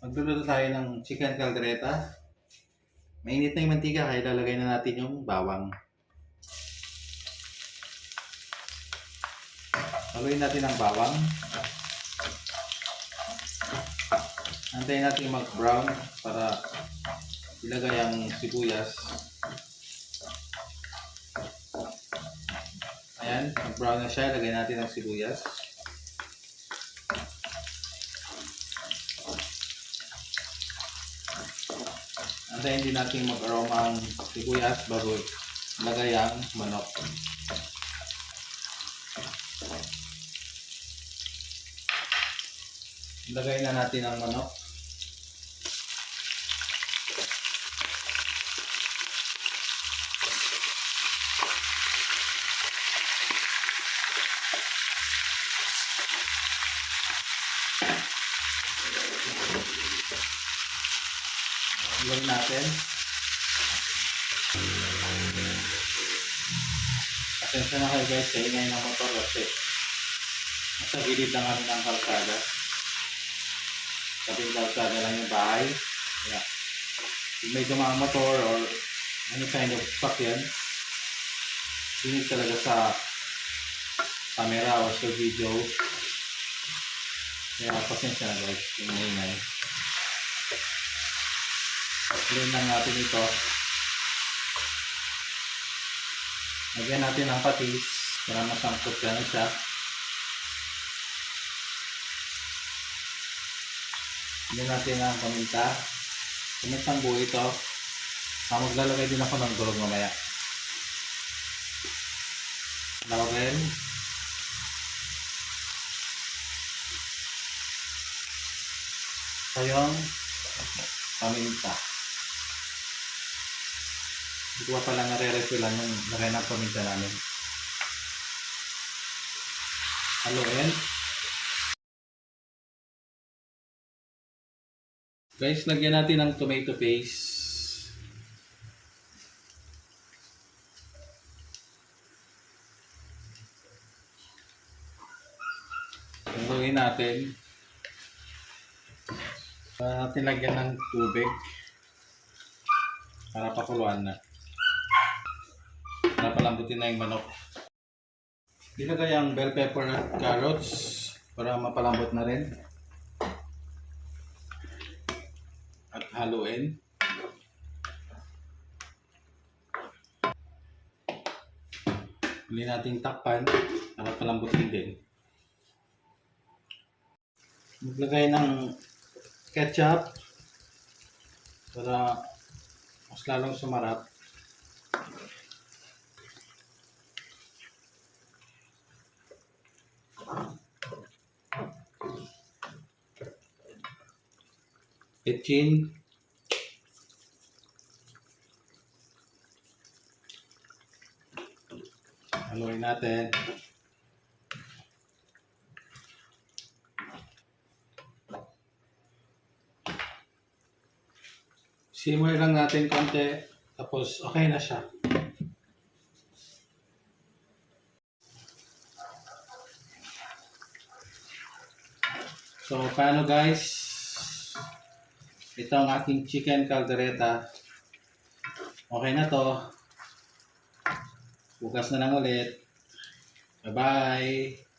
Magluluto tayo ng chicken caldereta. Mainit na yung mantika kaya lalagay na natin yung bawang. Haluin natin ang bawang. Antayin natin mag-brown para ilagay ang sibuyas. Ayan, mag-brown na siya. Ilagay natin ang sibuyas. Antayin din natin mag-aroma ang sibuyas bago ilagay ang manok. Ilagay na natin ang manok. Ilagay natin. Atensya na kayo guys sa ingay ng motor kasi nasa gilid lang kami ng kalsada. Sabing kalsada lang yung bahay. Yeah. Kung may dumang motor or any kind of sakyan, sinig talaga sa camera o sa video. Kaya pasensya na guys yung ingay. Ilagay lang natin ito. Lagyan natin ang patis para masangkot ka na siya. Lagyan natin ang paminta. Pamintang buo ito. Maglalagay din ako ng durog mamaya. Laurel. Yung paminta. Hindi ko pa pala nare-refillan yung lagay ng paminta namin. Haluin. Guys, lagyan natin ng tomato paste. Haluin natin. Natin lagyan ng tubig para pakuluan na. Para palambutin na yung manok. Ilagay ang bell pepper at carrots para mapalambot na rin. At haluin. Hindi natin takpan para palambutin din. Maglagay ng ketchup para mas lalong sumarap. Petchin. Haluin natin. Simmer lang natin konti, tapos okay na siya. So, paano guys? Ito ang aking chicken caldereta. Okay na to. Bukas na lang ulit. Bye-bye!